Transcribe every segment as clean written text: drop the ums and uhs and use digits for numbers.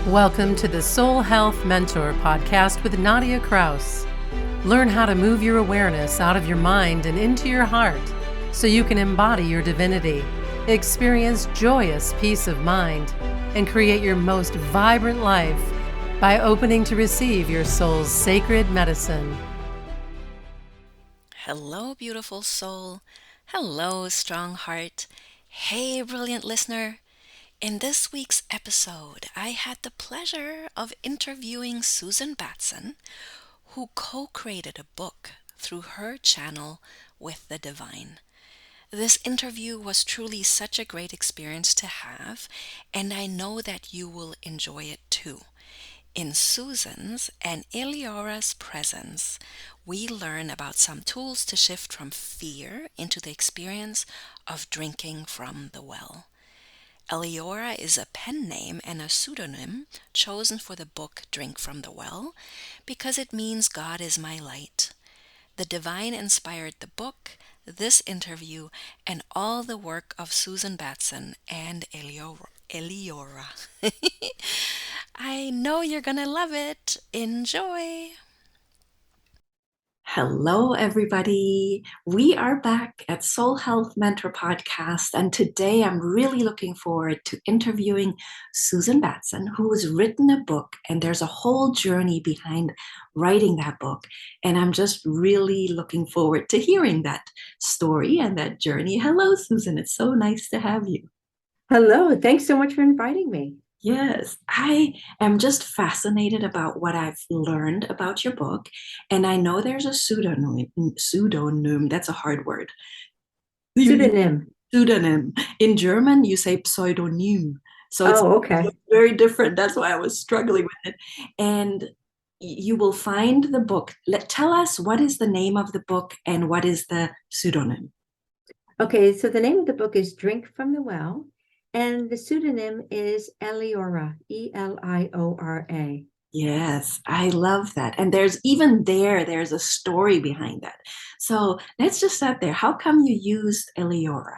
Welcome to the Soul Health Mentor podcast with Nadia Kraus. Learn how to move your awareness out of your mind and into your heart so you can embody your divinity, experience joyous peace of mind, and create your most vibrant life by opening to receive your soul's sacred medicine. Hello, beautiful soul. Hello, strong heart. Hey, brilliant listener. In this week's episode, I had the pleasure of interviewing Susan Batson, who co-created a book through her channel with the divine. This interview was truly such a great experience to have, and I know that you will enjoy it too. In Susan's and Eliora's presence, we learn about some tools to shift from fear into the experience of drinking from the well. Eliora is a pen name and a pseudonym chosen for the book Drink from the Well because it means God is my light. The divine inspired the book, this interview, and all the work of Susan Batson and Eliora. I know you're gonna love it. Enjoy! Hello, everybody. We are back at Soul Health Mentor Podcast, and today I'm really looking forward to interviewing Susan Batson, who has written a book, and there's a whole journey behind writing that book. And I'm just really looking forward to hearing that story and that journey. Hello, Susan. It's so nice to have you. Hello, thanks so much for inviting me. Yes, I am just fascinated about what I've learned about your book. And I know there's a pseudonym, that's a hard word. Pseudonym. Pseudonym. In German, you say pseudonym. So it's okay. very different. That's why I was struggling with it. And you will find the book. Tell us, what is the name of the book and what is the pseudonym? Okay, so the name of the book is Drink from the Well. And the pseudonym is Eliora, Eliora. Yes, I love that. And there's a story behind that. So let's just start there. How come you used Eliora?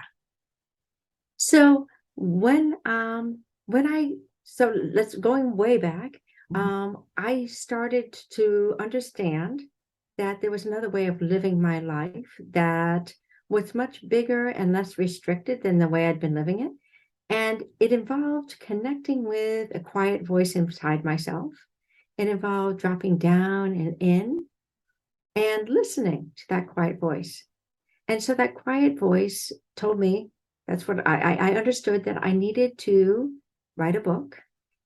So going way back, I started to understand that there was another way of living my life that was much bigger and less restricted than the way I'd been living it. And it involved connecting with a quiet voice inside myself. It involved dropping down and in and listening to that quiet voice. And so that quiet voice told me, that's what I understood, that I needed to write a book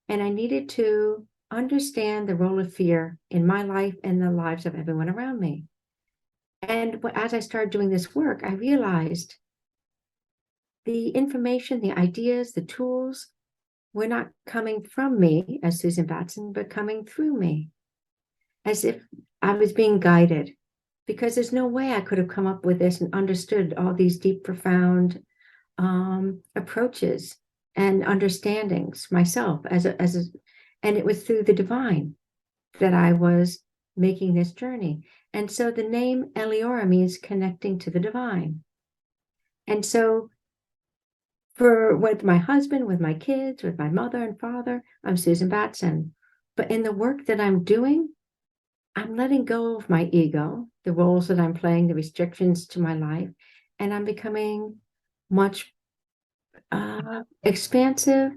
and I needed to understand the role of fear in my life and the lives of everyone around me. And as I started doing this work, I realized the information, the ideas, the tools were not coming from me as Susan Batson, but coming through me, as if I was being guided, because there's no way I could have come up with this and understood all these deep, profound approaches and understandings myself and it was through the divine that I was making this journey. And so the name Eliora means connecting to the divine. And so with my husband, with my kids, with my mother and father, I'm Susan Batson. But in the work that I'm doing, I'm letting go of my ego, the roles that I'm playing, the restrictions to my life, and I'm becoming much expansive,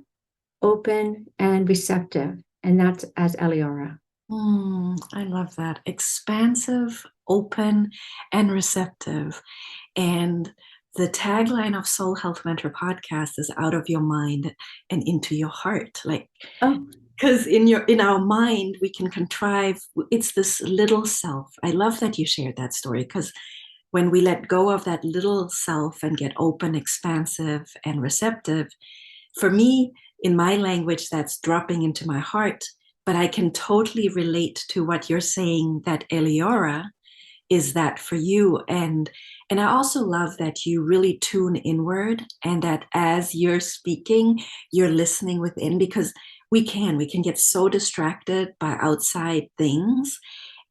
open, and receptive. And that's as Eliora. I love that. Expansive, open, and receptive. And the tagline of Soul Health Mentor Podcast is out of your mind and into your heart. Because in our mind, we can contrive, it's this little self. I love that you shared that story, because when we let go of that little self and get open, expansive, and receptive, for me, in my language, that's dropping into my heart. But I can totally relate to what you're saying, that Eliora is that for you. And I also love that you really tune inward, and that as you're speaking, you're listening within, because we can get so distracted by outside things.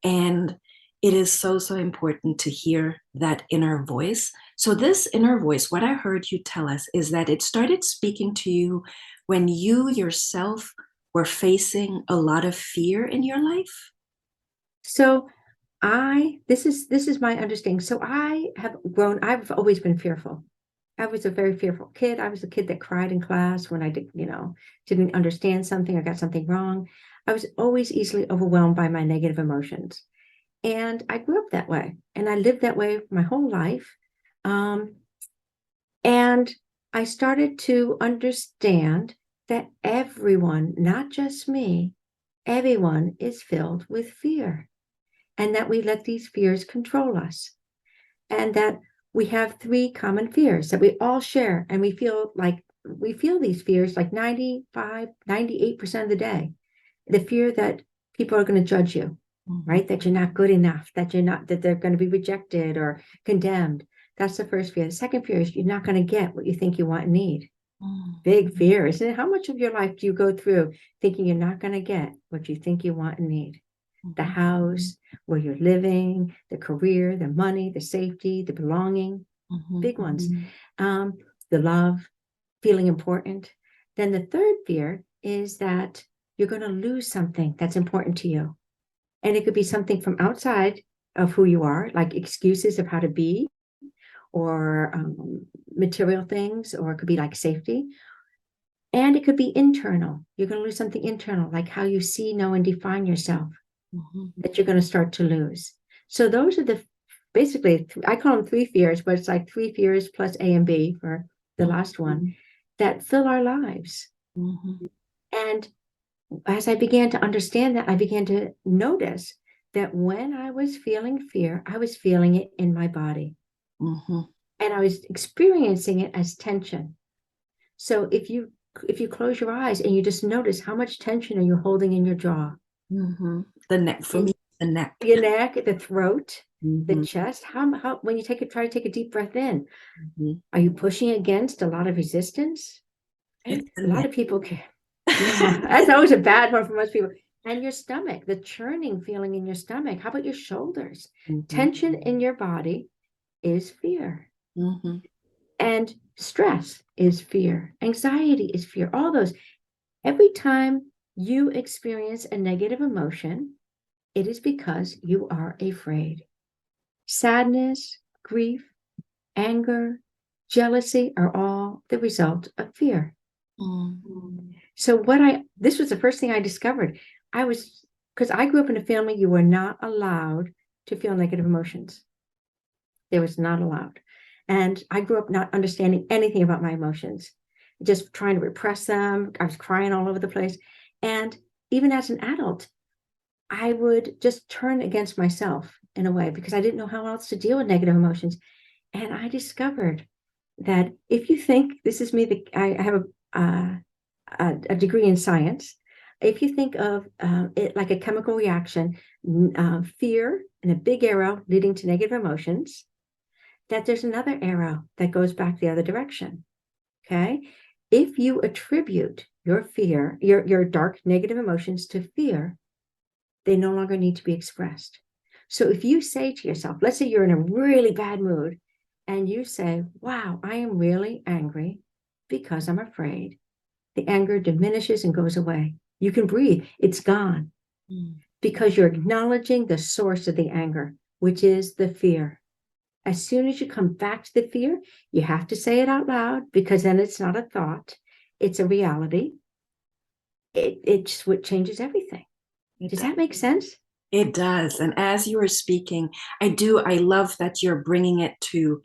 And it is so, so important to hear that inner voice. So this inner voice, what I heard you tell us is that it started speaking to you when you yourself were facing a lot of fear in your life? So this is my understanding. So I've always been fearful. I was a very fearful kid. I was a kid that cried in class when I didn't understand something or got something wrong. I was always easily overwhelmed by my negative emotions. And I grew up that way, and I lived that way my whole life. And I started to understand that everyone, not just me, everyone is filled with fear, and that we let these fears control us, and that we have three common fears that we all share, and we feel these fears like 95, 98% of the day. The fear that people are going to judge you, right? That you're not good enough, that they're going to be rejected or condemned. That's the first fear. The second fear is you're not going to get what you think you want and need. Big fear, isn't it? How much of your life do you go through thinking you're not going to get what you think you want and need? The house, where you're living, the career, the money, the safety, the belonging, big ones. The love, feeling important. Then the third fear is that you're going to lose something that's important to you. And it could be something from outside of who you are, like excuses of how to be, or material things, or it could be like safety. And it could be internal. You're going to lose something internal, like how you see, know, and define yourself, that you're going to start to lose. So those are basically, I call them three fears, but it's like three fears plus A and B for the last one that fill our lives. And as I began to understand that, I began to notice that when I was feeling fear, I was feeling it in my body. And I was experiencing it as tension. So if you close your eyes and you just notice how much tension are you holding in your jaw? The neck, for me, the neck. Your neck, the throat, the chest. How when you try to take a deep breath in, are you pushing against a lot of resistance? A lot of people can. Yeah, that's always a bad one for most people. And your stomach, the churning feeling in your stomach. How about your shoulders? Tension in your body is fear. And stress is fear. Anxiety is fear. All those. Every time you experience a negative emotion, it is because you are afraid. Sadness, grief, anger, jealousy are all the result of fear. So this was the first thing I discovered. Because I grew up in a family, you were not allowed to feel negative emotions. It was not allowed. And I grew up not understanding anything about my emotions, just trying to repress them. I was crying all over the place. And even as an adult, I would just turn against myself in a way because I didn't know how else to deal with negative emotions. And I discovered that if you think, this is me, I have a degree in science. If you think of it like a chemical reaction, fear and a big arrow leading to negative emotions, that there's another arrow that goes back the other direction. Okay. If you attribute your fear, your dark negative emotions to fear, they no longer need to be expressed. So if you say to yourself, let's say you're in a really bad mood, and you say, wow, I am really angry because I'm afraid, the anger diminishes and goes away. You can breathe. It's gone. Because you're acknowledging the source of the anger, which is the fear. As soon as you come back to the fear, you have to say it out loud, because then it's not a thought, it's a reality. It just changes everything. Does that make sense? It does. And as you were speaking, I love that you're bringing it to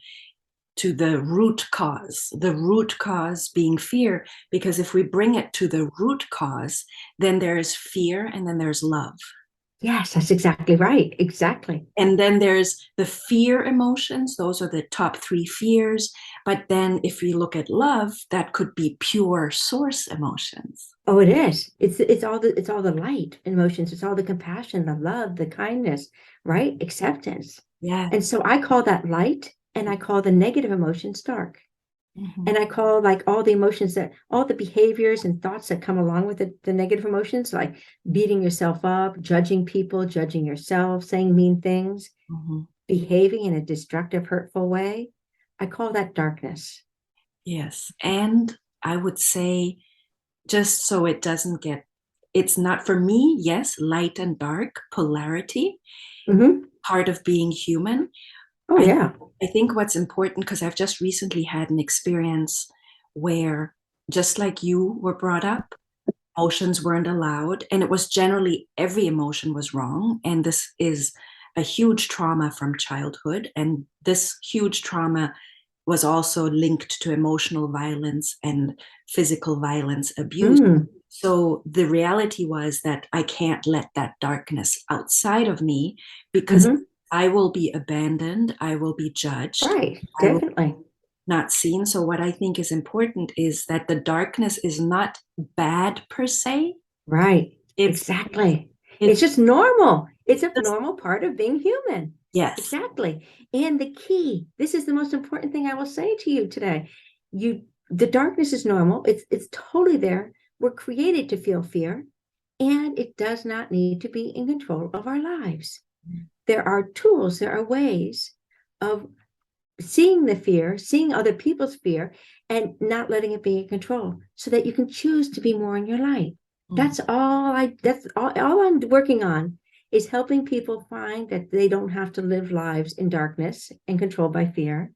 the root cause being fear, because if we bring it to the root cause, then there's fear and then there's love. Yes, that's exactly right. Exactly. And then there's the fear emotions. Those are the top three fears. But then if we look at love, that could be pure source emotions. Oh, it is. It's all the light emotions. It's all the compassion, the love, the kindness, right? Acceptance. Yeah. And so I call that light, and I call the negative emotions dark. And I call like all the emotions all the behaviors and thoughts that come along with the negative emotions, like beating yourself up, judging people, judging yourself, saying mean things, behaving in a destructive, hurtful way. I call that darkness. Yes. And I would say, just so it doesn't get it's not for me. Yes, light and dark, polarity, part of being human. Oh, yeah. I think what's important, because I've just recently had an experience where, just like you were brought up, emotions weren't allowed, and it was generally every emotion was wrong. And this is a huge trauma from childhood. And this huge trauma was also linked to emotional violence and physical violence, abuse. So the reality was that I can't let that darkness outside of me, because I will be abandoned, I will be judged, Right, I will definitely. not seen. So what I think is important is that the darkness is not bad per se. Right, It's exactly. it's It's just normal. It's a just, normal part of being human. yes. Exactly. And the key, this is the most important thing I will say to you today. The darkness is normal. It's totally there. We're created to feel fear, and it does not need to be in control of our lives. There are tools, there are ways of seeing the fear, seeing other people's fear, and not letting it be in control, so that you can choose to be more in your light. That's all I'm working on, is helping people find that they don't have to live lives in darkness and controlled by fear.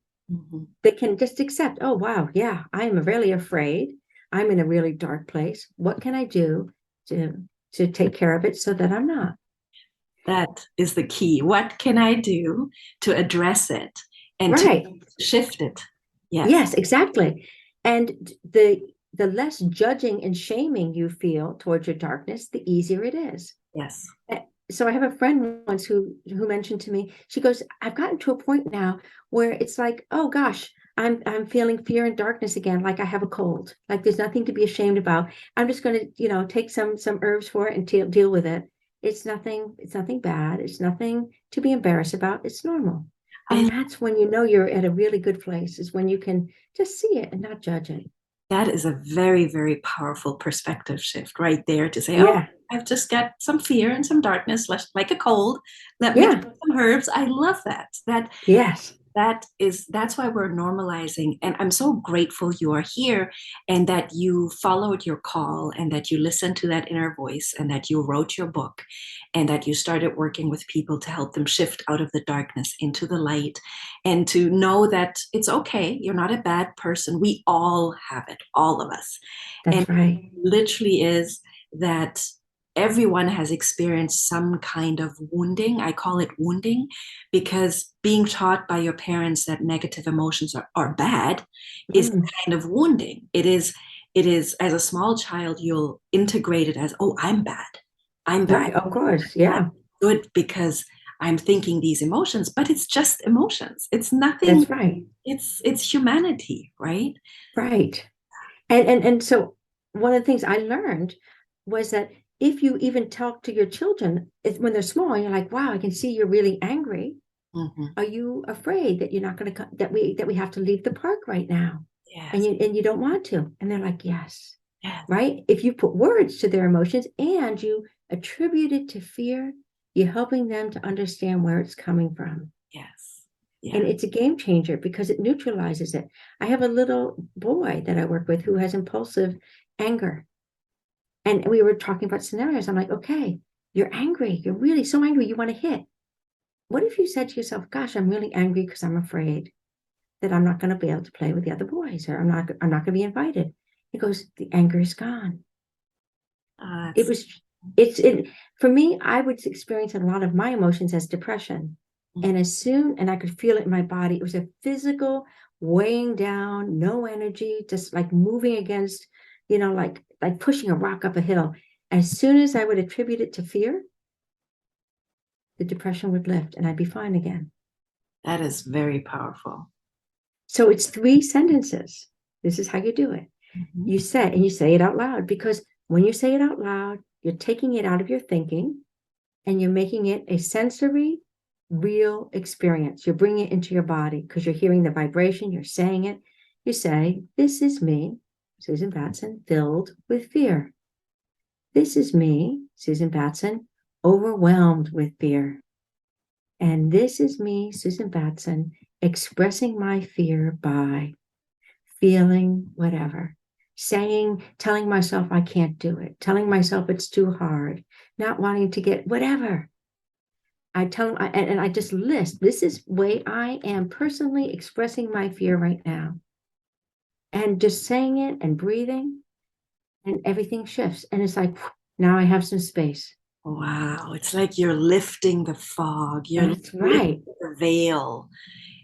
They can just accept, oh wow, yeah, I'm really afraid. I'm in a really dark place. What can I do to take care of it so that I'm not? That is the key. What can I do to address it and to Right. shift it? Yes. Yes, exactly. And the less judging and shaming you feel towards your darkness, the easier it is. Yes. So I have a friend once who mentioned to me, she goes, I've gotten to a point now where it's like, oh gosh, I'm feeling fear and darkness again, like I have a cold. Like there's nothing to be ashamed about. I'm just going to, take some herbs for it and deal with it. It's nothing bad. It's nothing to be embarrassed about. It's normal. And that's when you know you're at a really good place, is when you can just see it and not judge it. That is a very, very powerful perspective shift right there, to say, oh, Yeah. I've just got some fear and some darkness, like a cold. Let me Yeah. get some herbs. I love that. Yes. That's why we're normalizing. And I'm so grateful you are here, and that you followed your call, and that you listened to that inner voice, and that you wrote your book, and that you started working with people to help them shift out of the darkness into the light, and to know that it's okay. You're not a bad person. We all have it, all of us. And That's right. literally is that everyone has experienced some kind of wounding. I call it wounding, because being taught by your parents that negative emotions are bad is kind of wounding. It is, as a small child, you'll integrate it as, oh, I'm bad. I'm bad. Right. Of course. Yeah. I'm good because I'm thinking these emotions, but it's just emotions. It's nothing. That's right. It's humanity, right? Right. And so one of the things I learned was that if you even talk to your children when they're small, and you're like, wow, I can see you're really angry. Are you afraid that you're not going to that we have to leave the park right now? Yes. And you don't want to? And they're like, yes. Yes. Right? If you put words to their emotions and you attribute it to fear, you're helping them to understand where it's coming from. Yes. Yeah. And it's a game changer because it neutralizes it. I have a little boy that I work with who has impulsive anger. And we were talking about scenarios. I'm like, okay, you're angry. You're really so angry. You want to hit. What if you said to yourself, gosh, I'm really angry because I'm afraid that I'm not going to be able to play with the other boys, or I'm not going to be invited. He goes, the anger is gone. For me, I would experience a lot of my emotions as depression. And I could feel it in my body. It was a physical weighing down, no energy, just like moving against, like pushing a rock up a hill. As soon as I would attribute it to fear, the depression would lift and I'd be fine again. That is very powerful. So it's 3 sentences. This is how you do it. You say it out loud, because when you say it out loud, you're taking it out of your thinking and you're making it a sensory, real experience. You're bringing it into your body because you're hearing the vibration, you're saying it. You say, this is me, Susan Batson, filled with fear. This is me, Susan Batson, overwhelmed with fear. And this is me, Susan Batson, expressing my fear by feeling whatever. telling myself I can't do it, telling myself it's too hard, not wanting to get whatever. I tell them, and I just list, this is the way I am personally expressing my fear right now. And just saying it and breathing, and everything shifts. And it's like, now I have some space. Wow. It's like you're lifting the fog. You're That's right. lifting the veil.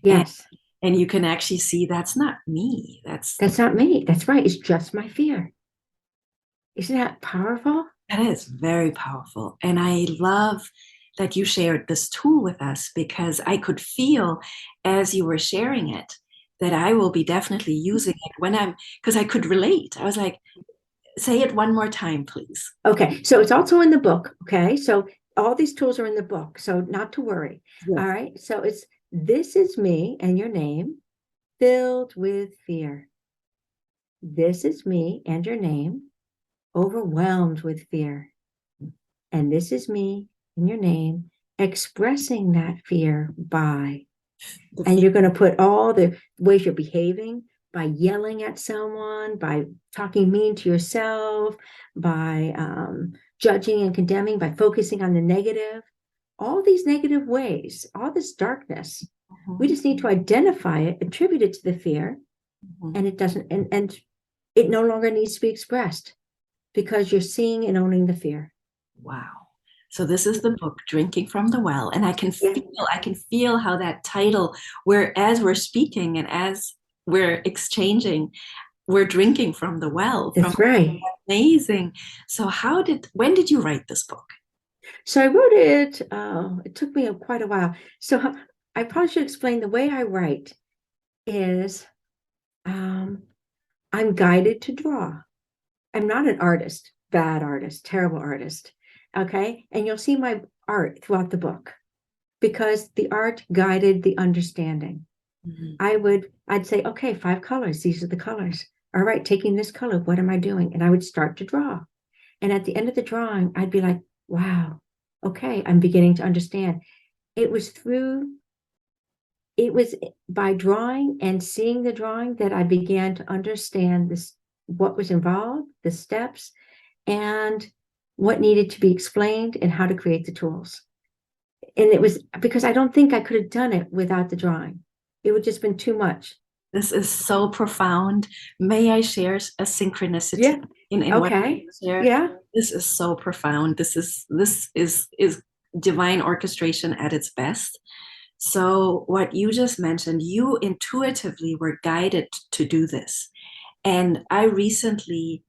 Yes. And you can actually see that's not me. That's not me. That's right. It's just my fear. Isn't that powerful? That is very powerful. And I love that you shared this tool with us, because I could feel as you were sharing it that I will be definitely using it because I could relate. I was like, say it one more time, please. Okay. So it's also in the book. Okay. So all these tools are in the book. So not to worry. Yes. All right. So this is me and your name filled with fear. This is me and your name overwhelmed with fear. And this is me and your name expressing that fear by, and you're going to put all the ways you're behaving by yelling at someone, by talking mean to yourself, by judging and condemning, by focusing on the negative, all these negative ways, all this darkness. We just need to identify it, attribute it to the fear, and it doesn't, and it no longer needs to be expressed because you're seeing and owning the fear. Wow. So this is the book, Drinking from the Well. And I can feel how that title, where as we're speaking and as we're exchanging, we're drinking from the well. That's right. Amazing. So when did you write this book? So I wrote it, it took me quite a while. So I probably should explain the way I write is I'm guided to draw. I'm not an artist, bad artist, terrible artist. Okay. And you'll see my art throughout the book because the art guided the understanding. I'd say, okay, 5 colors. These are the colors. All right, taking this color, what am I doing? And I would start to draw. And at the end of the drawing, I'd be like, wow, okay, I'm beginning to understand. It was by drawing and seeing the drawing that I began to understand what was involved, the steps, and what needed to be explained and how to create the tools. And it was because I don't think I could have done it without the drawing. It would just been too much. This is so profound. May I share a synchronicity? Yeah. In okay. What I share? Yeah. This is so profound. This is divine orchestration at its best. So what you just mentioned, you intuitively were guided to do this. And I recently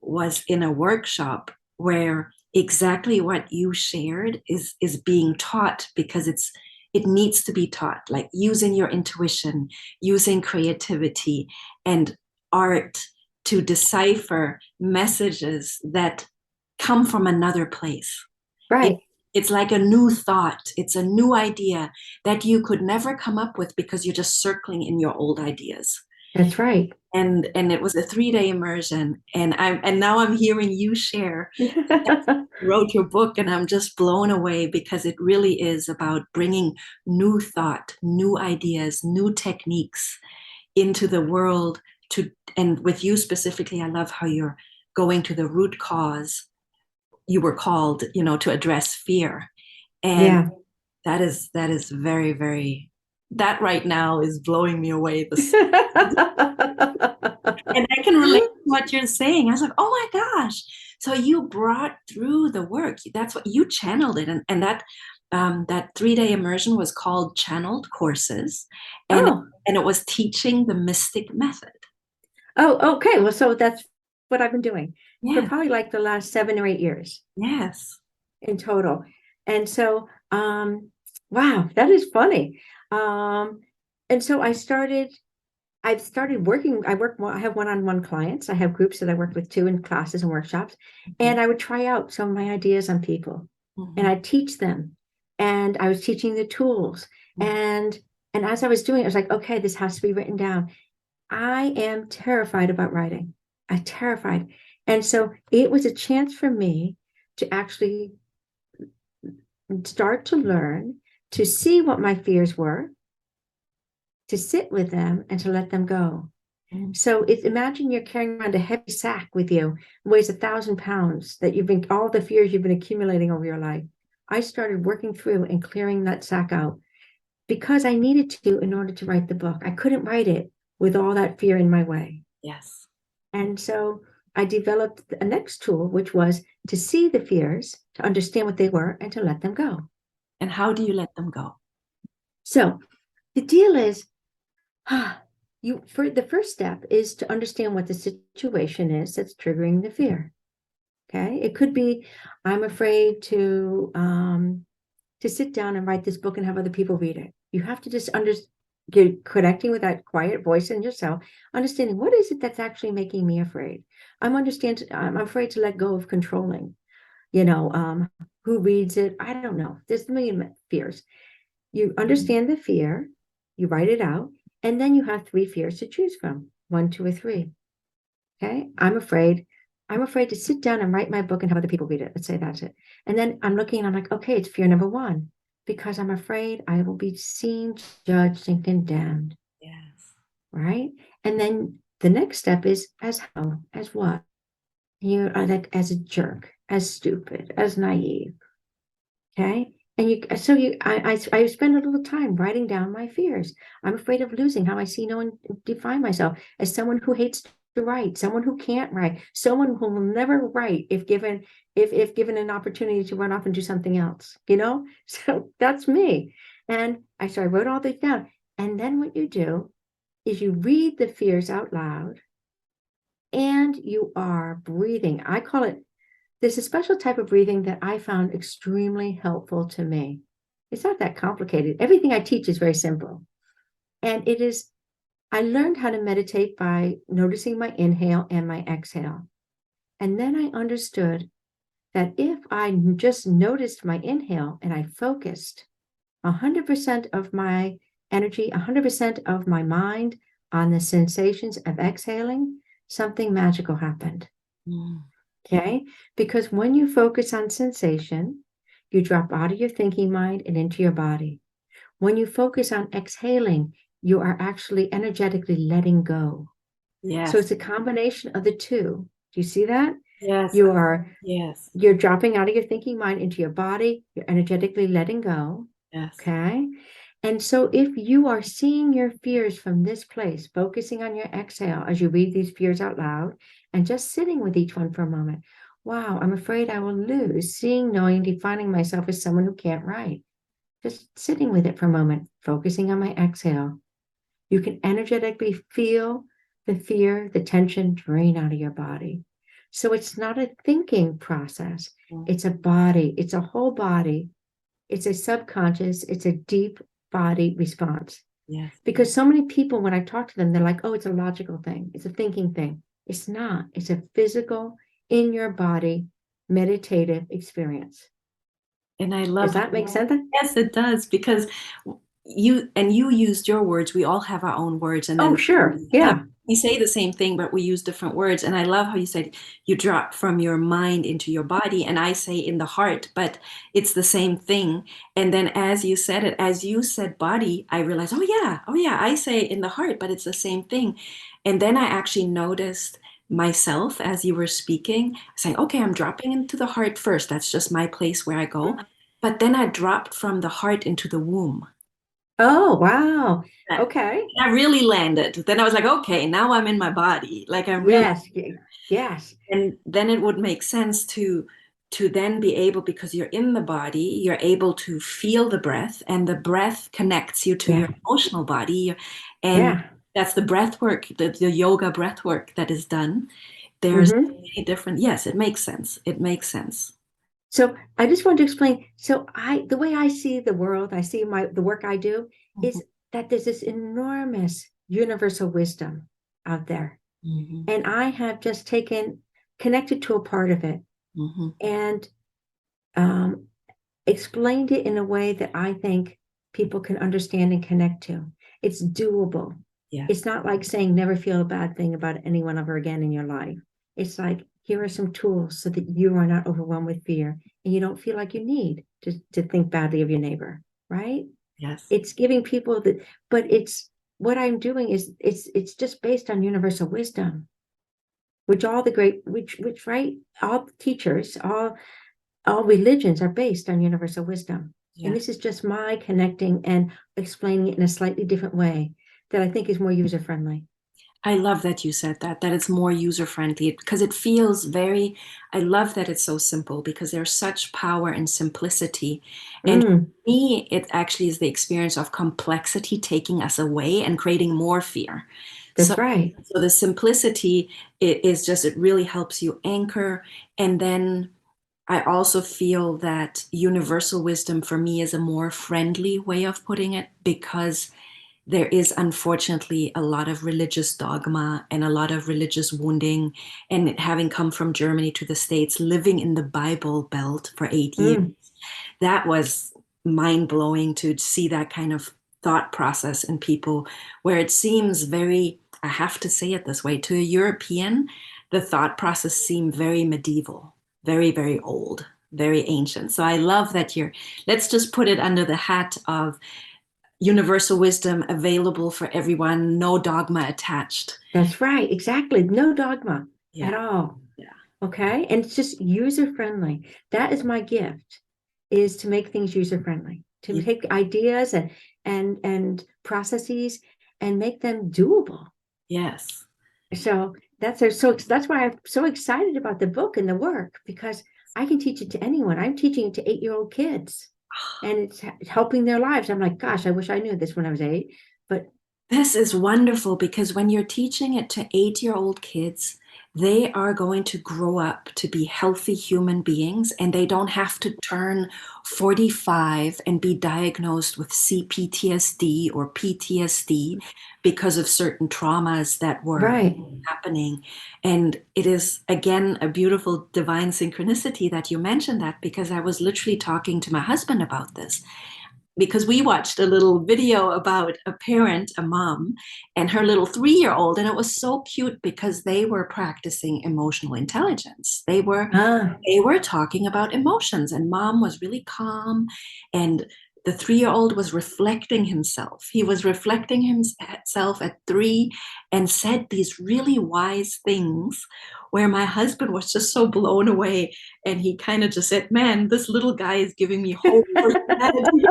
was in a workshop where exactly what you shared is being taught because it needs to be taught, like using your intuition, using creativity and art to decipher messages that come from another place. Right. It's like a new thought. It's a new idea that you could never come up with because you're just circling in your old ideas. That's right. And it was a 3-day immersion. And now I'm hearing you share. Wrote your book, and I'm just blown away because it really is about bringing new thought, new ideas, new techniques into the world. And with you specifically, I love how you're going to the root cause. You were called, to address fear. And that is very, very, that right now is blowing me away. And I can relate to what you're saying. I was like, oh my gosh. So you brought through the work. That's what you channeled it. And that 3-day immersion was called Channeled Courses. And it was teaching the mystic method. Oh, okay. Well, so that's what I've been doing for Yeah. probably like the last 7 or 8 years. Yes. In total. And so, wow, that is funny. And so I've started working. I have one-on-one clients. I have groups that I work with too in classes and workshops. And I would try out some of my ideas on people and I teach them. And I was teaching the tools. And as I was doing it, I was like, okay, this has to be written down. I am terrified about writing. I'm terrified. And so it was a chance for me to actually start to learn, to see what my fears were, to sit with them and to let them go. So imagine you're carrying around a heavy sack with you, weighs 1,000 pounds, that all the fears you've been accumulating over your life. I started working through and clearing that sack out because I needed to in order to write the book. I couldn't write it with all that fear in my way. Yes. And so I developed a next tool, which was to see the fears, to understand what they were, and to let them go. And how do you let them go? So the deal is, the first step is to understand what the situation is that's triggering the fear. Okay, it could be I'm afraid to sit down and write this book and have other people read it. You have to just get connecting with that quiet voice in yourself, understanding what is it that's actually making me afraid. I'm afraid to let go of controlling. Who reads it? I don't know. There's a million fears. You understand the fear, you write it out, and then you have 3 fears to choose from, 1, 2, or 3. Okay, I'm afraid to sit down and write my book and have other people read it. Let's say that's it. And then I'm looking and I'm like, okay, it's fear number 1, because I'm afraid I will be seen, judged, and condemned. Yes. Right? And then the next step is as what? You are like as a jerk, as stupid, as naive. Okay. And I spend a little time writing down my fears. I'm afraid of losing how I see, know, and define myself as someone who hates to write, someone who can't write, someone who will never write if given an opportunity to run off and do something else, So that's me. And I wrote all this down. And then what you do is you read the fears out loud and you are breathing. I call it, there's a special type of breathing that I found extremely helpful to me. It's not that complicated. Everything I teach is very simple. And I learned how to meditate by noticing my inhale and my exhale. And then I understood that if I just noticed my inhale and I focused 100% of my energy, 100% of my mind on the sensations of exhaling, something magical happened. Okay? Because when you focus on sensation, you drop out of your thinking mind and into your body. When you focus on exhaling, you are actually energetically letting go. Yes. So it's a combination of the two. Do you see that? Yes. You're dropping out of your thinking mind into your body. You're energetically letting go. Yes. Okay. And so if you are seeing your fears from this place, focusing on your exhale as you read these fears out loud and just sitting with each one for a moment. Wow, I'm afraid I will lose seeing, knowing, defining myself as someone who can't write. Just sitting with it for a moment, focusing on my exhale. You can energetically feel the fear, the tension drain out of your body. So it's not a thinking process. It's a body. It's a whole body. It's a subconscious. It's a deep body response. Yes. Because so many people, when I talk to them, they're like, oh, it's a logical thing. It's a thinking thing. It's not. It's a physical, in your body, meditative experience. And I love. Does that make sense? Yes, it does, because you used your words. We all have our own words, and then sure, yeah, we say the same thing, but we use different words. And I love how you said you drop from your mind into your body, and I say in the heart, but it's the same thing. And then as you said body, I realized, oh yeah, I say in the heart, but it's the same thing. And then I actually noticed myself as you were speaking, saying, okay, I'm dropping into the heart first. That's just my place where I go. But then I dropped from the heart into the womb. Oh, wow. Okay. I really landed. Then I was like, okay, now I'm in my body. Like I'm really. Yes. And then it would make sense to then be able, because you're in the body, you're able to feel the breath, and the breath connects you to your emotional body. And that's the breath work, the yoga breath work that is done. There's many different, yes, it makes sense. It makes sense. So I just wanted to explain. So the way I see the world, I see the work I do is that there's this enormous universal wisdom out there. And I have just connected to a part of it and explained it in a way that I think people can understand and connect to. It's doable. Yeah. It's not like saying never feel a bad thing about anyone ever again in your life. It's like, here are some tools so that you are not overwhelmed with fear and you don't feel like you need to think badly of your neighbor, right? Yes. It's giving people but it's what I'm doing is it's just based on universal wisdom, which right, all teachers, all religions are based on universal wisdom. Yeah. And this is just my connecting and explaining it in a slightly different way that I think is more user friendly. I love that you said that it's more user friendly because it feels very, I love that it's so simple because there's such power in simplicity. And for Mm, me, it actually is the experience of complexity taking us away and creating more fear. So, that's right. so the simplicity is just, it really helps you anchor. And then I also feel that universal wisdom for me is a more friendly way of putting it because there is unfortunately a lot of religious dogma and a lot of religious wounding. And having come from Germany to the States, living in the Bible Belt for 8 years, Mm, that was mind blowing to see that kind of thought process in people where it seems very, I have to say it this way, to a European, the thought process seemed very medieval, very, very old, very ancient. So I love that let's just put it under the hat of universal wisdom available for everyone, no dogma attached. that's right. Exactly. No dogma Yeah, at all. yeah, Okay. And it's just user friendly. That is my gift, is to make things user friendly, to yeah, take ideas and processes and make them doable. yes. So that's why I'm so excited about the book and the work, because I can teach it to anyone. I'm teaching it to 8-year-old kids, and it's helping their lives. I'm like, gosh, I wish I knew this when I was 8. But This is wonderful because when you're teaching it to 8-year-old kids, they are going to grow up to be healthy human beings and they don't have to turn 45 and be diagnosed with CPTSD or PTSD because of certain traumas that were right. happening. And it is, again, a beautiful divine synchronicity that you mentioned that because I was literally talking to my husband about this because we watched a little video about a parent, a mom, and her little 3-year-old, and it was so cute because they were practicing emotional intelligence. Ah, They were talking about emotions, and mom was really calm, and the 3-year-old was reflecting himself. He was reflecting himself at 3 and said these really wise things where my husband was just so blown away. And he kind of just said, man, this little guy is giving me hope for humanity.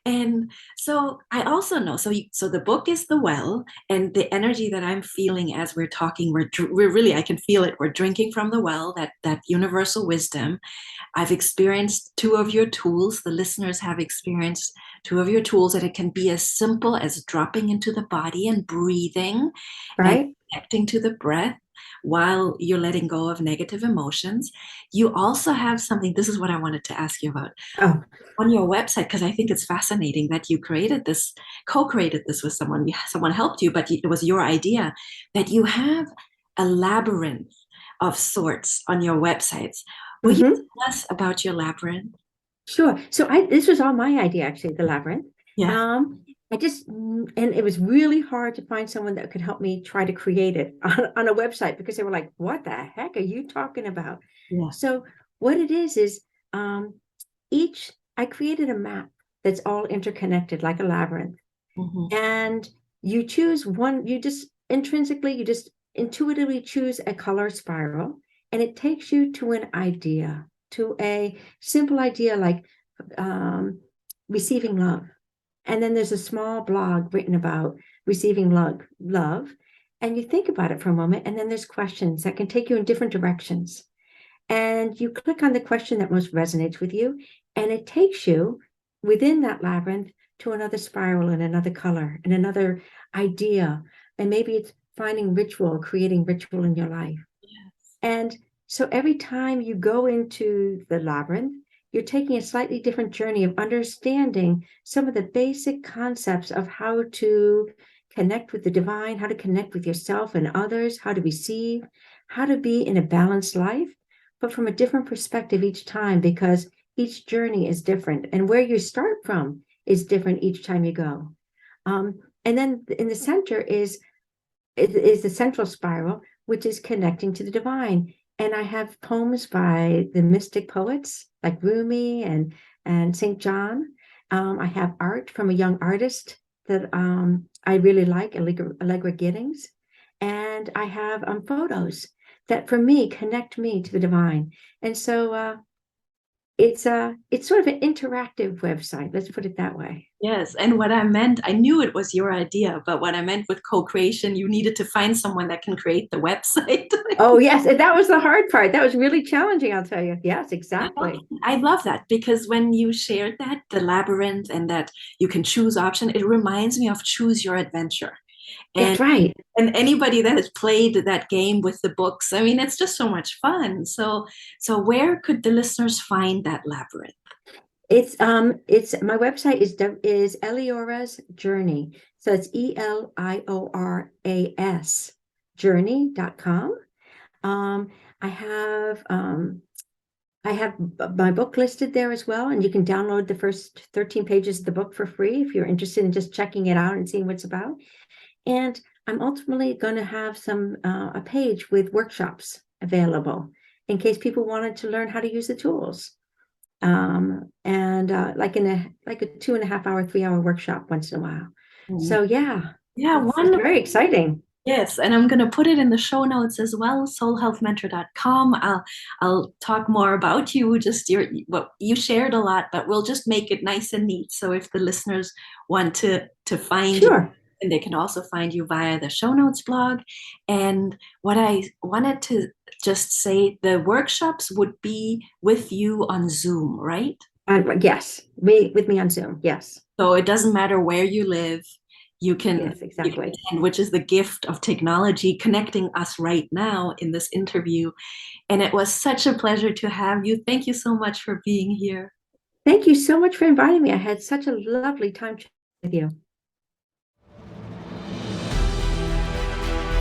And so I also know. So the book is the well, and the energy that I'm feeling as we're talking, we're really, I can feel it. We're drinking from the well, that universal wisdom. I've experienced 2 of your tools. The listeners have experienced 2 of your tools, that it can be as simple as dropping into the body and breathing and right. connecting to the breath while you're letting go of negative emotions. You also have something, this is what I wanted to ask you about Oh, on your website, because I think it's fascinating that you created this, co-created this with someone. Someone helped you, but it was your idea, that you have a labyrinth of sorts on your websites. Will you mhm. tell us about your labyrinth? Sure. So this was all my idea, actually, the labyrinth. Yeah, Um, and it was really hard to find someone that could help me try to create it on a website, because they were like, what the heck are you talking about? yeah. So what it is um, I created a map that's all interconnected like a labyrinth. Hmm. And you choose one, you just intuitively choose a color spiral, and it takes you to an idea, to a simple idea like um, receiving love. And then there's a small blog written about receiving love. And you think about it for a moment, and then there's questions that can take you in different directions. And you click on the question that most resonates with you, and it takes you within that labyrinth to another spiral and another color and another idea. And maybe it's finding ritual, creating ritual in your life. And so every time you go into the labyrinth, you're taking a slightly different journey of understanding some of the basic concepts of how to connect with the divine, how to connect with yourself and others, how to receive, how to be in a balanced life, but from a different perspective each time, because each journey is different and where you start from is different each time you go. And then in the center is the central spiral, which is connecting to the divine. And I have poems by the mystic poets like Rumi and St. John. I have art from a young artist that I really like, Allegra Giddings. And I have photos that for me connect me to the divine. And so it's sort of an interactive website. Let's put it that way. Yes, and what I meant, I knew it was your idea, but what I meant with co-creation, you needed to find someone that can create the website. Oh, yes, and that was the hard part. That was really challenging, I'll tell you. Yes, exactly. I love that because when you shared that, the labyrinth and that you can choose option, it reminds me of choose your adventure. That's right. And anybody that has played that game with the books, I mean, it's just so much fun. So where could the listeners find that labyrinth? It's my website is Eliora's Journey. So it's ELIORAS journey.com. I have my book listed there as well, and you can download the first 13 pages of the book for free if you're interested in just checking it out and seeing what it's about. And I'm ultimately going to have a page with workshops available in case people wanted to learn how to use the tools. Like a 2.5 hour, 3 hour workshop once in a while. So yeah, it's very exciting. Yes, and I'm going to put it in the show notes as well, soulhealthmentor.com. I'll talk more about you, just you shared a lot, but we'll just make it nice and neat. So if the listeners want to find you, and they can also find you via the show notes blog. And what I wanted to just say, the workshops would be with you on Zoom, right? Yes, with me on Zoom, yes. So it doesn't matter where you live. You can, yes, exactly. Which is the gift of technology connecting us right now in this interview. And it was such a pleasure to have you. Thank you so much for being here. Thank you so much for inviting me. I had such a lovely time with you.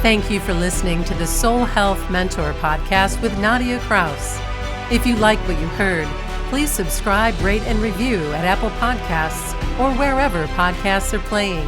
Thank you for listening to the Soul Health Mentor podcast with Nadia Kraus. If you like what you heard, please subscribe, rate, and review at Apple Podcasts or wherever podcasts are playing.